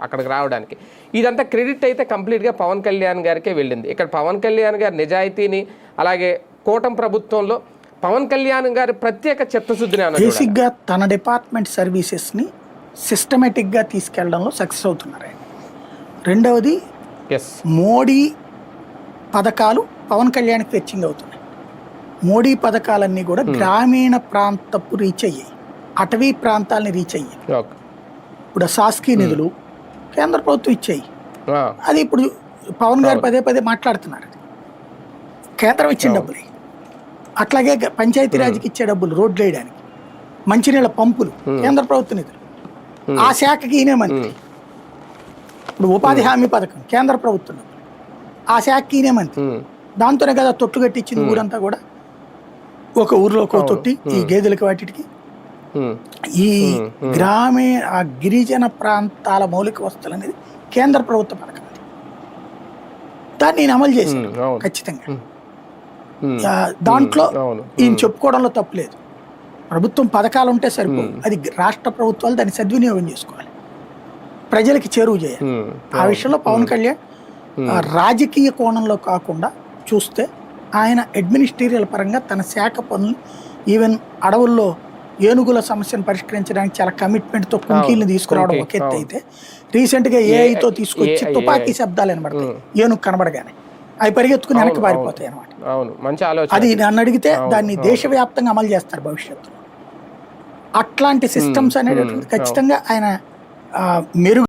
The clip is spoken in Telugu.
అక్కడికి రావడానికి ఇదంతా క్రెడిట్ అయితే కంప్లీట్గా పవన్ కళ్యాణ్ గారికే వెళ్ళింది. ఇక్కడ పవన్ కళ్యాణ్ గారి నిజాయితీని అలాగే కూటమి ప్రభుత్వంలో పవన్ కళ్యాణ్ గారి ప్రత్యేక చిత్తశుద్ధిని బేసిక్గా తన డిపార్ట్మెంట్ సర్వీసెస్ని సిస్టమేటిక్గా తీసుకెళ్లడంలో సక్సెస్ అవుతున్నారు. రెండవది మోడీ పథకాలు పవన్ కళ్యాణ్కి ఫెచ్చింగ్ అవుతున్నాయి. మోడీ పథకాలన్నీ కూడా గ్రామీణ ప్రాంతపు రీచ్ అయ్యాయి, అటవీ ప్రాంతాలని రీచ్ అయ్యాయి. ఇప్పుడు శాసకీయ నిధులు కేంద్ర ప్రభుత్వం ఇచ్చాయి, అది ఇప్పుడు పవన్ గారు పదే పదే మాట్లాడుతున్నారు. కేంద్రం ఇచ్చిన డబ్బులు, అట్లాగే పంచాయతీరాజ్కి ఇచ్చే డబ్బులు, రోడ్లు వేయడానికి, మంచినీళ్ళ పంపులు కేంద్ర ప్రభుత్వ నిధులు. ఆ శాఖకి ఈయనే మంత్రి. ఇప్పుడు ఉపాధి హామీ పథకం కేంద్ర ప్రభుత్వం, ఆ శాఖకి ఈయనే మంత్రి. దాంతోనే కదా తొట్లు కట్టించింది ఊరంతా కూడా. ఒక ఊర్లో ఒక తొట్టి ఈ గేదెలకి వాటికి. ఈ గ్రామీణ గిరిజన ప్రాంతాల మౌలిక వసతులు అనేది కేంద్ర ప్రభుత్వ పథకం. దాన్ని నేను అమలు చేశాను ఖచ్చితంగా. దాంట్లో ఈయన చెప్పుకోవడంలో తప్పులేదు. ప్రభుత్వం పథకాలు ఉంటే సరిపోదు, అది రాష్ట్ర ప్రభుత్వాలు దాన్ని సద్వినియోగం చేసుకోవాలి, ప్రజలకి చేరువ చేయాలి. ఆ విషయంలో పవన్ కళ్యాణ్ రాజకీయ కోణంలో కాకుండా చూస్తే ఆయన అడ్మినిస్ట్రేటివ్ పరంగా తన శాఖ పనులు, ఈవెన్ అడవుల్లో ఏనుగుల సమస్యను పరిష్కరించడానికి చాలా కమిట్మెంట్తో కుంకీల్ని తీసుకురావడం ఒక ఎత్తు అయితే, రీసెంట్గా ఏఐతో తీసుకొచ్చి తుపాకీ శబ్దాలు వినబడతాయి ఏనుగు కనబడగానే, అవి పరిగెత్తుకుని వెనక్కి పారిపోతాయి అనమాట. అది నన్ను అడిగితే దాన్ని దేశవ్యాప్తంగా అమలు చేస్తారు భవిష్యత్తులో. అట్లాంటి సిస్టమ్స్ అనేటువంటిది ఖచ్చితంగా ఆయన మెరుగు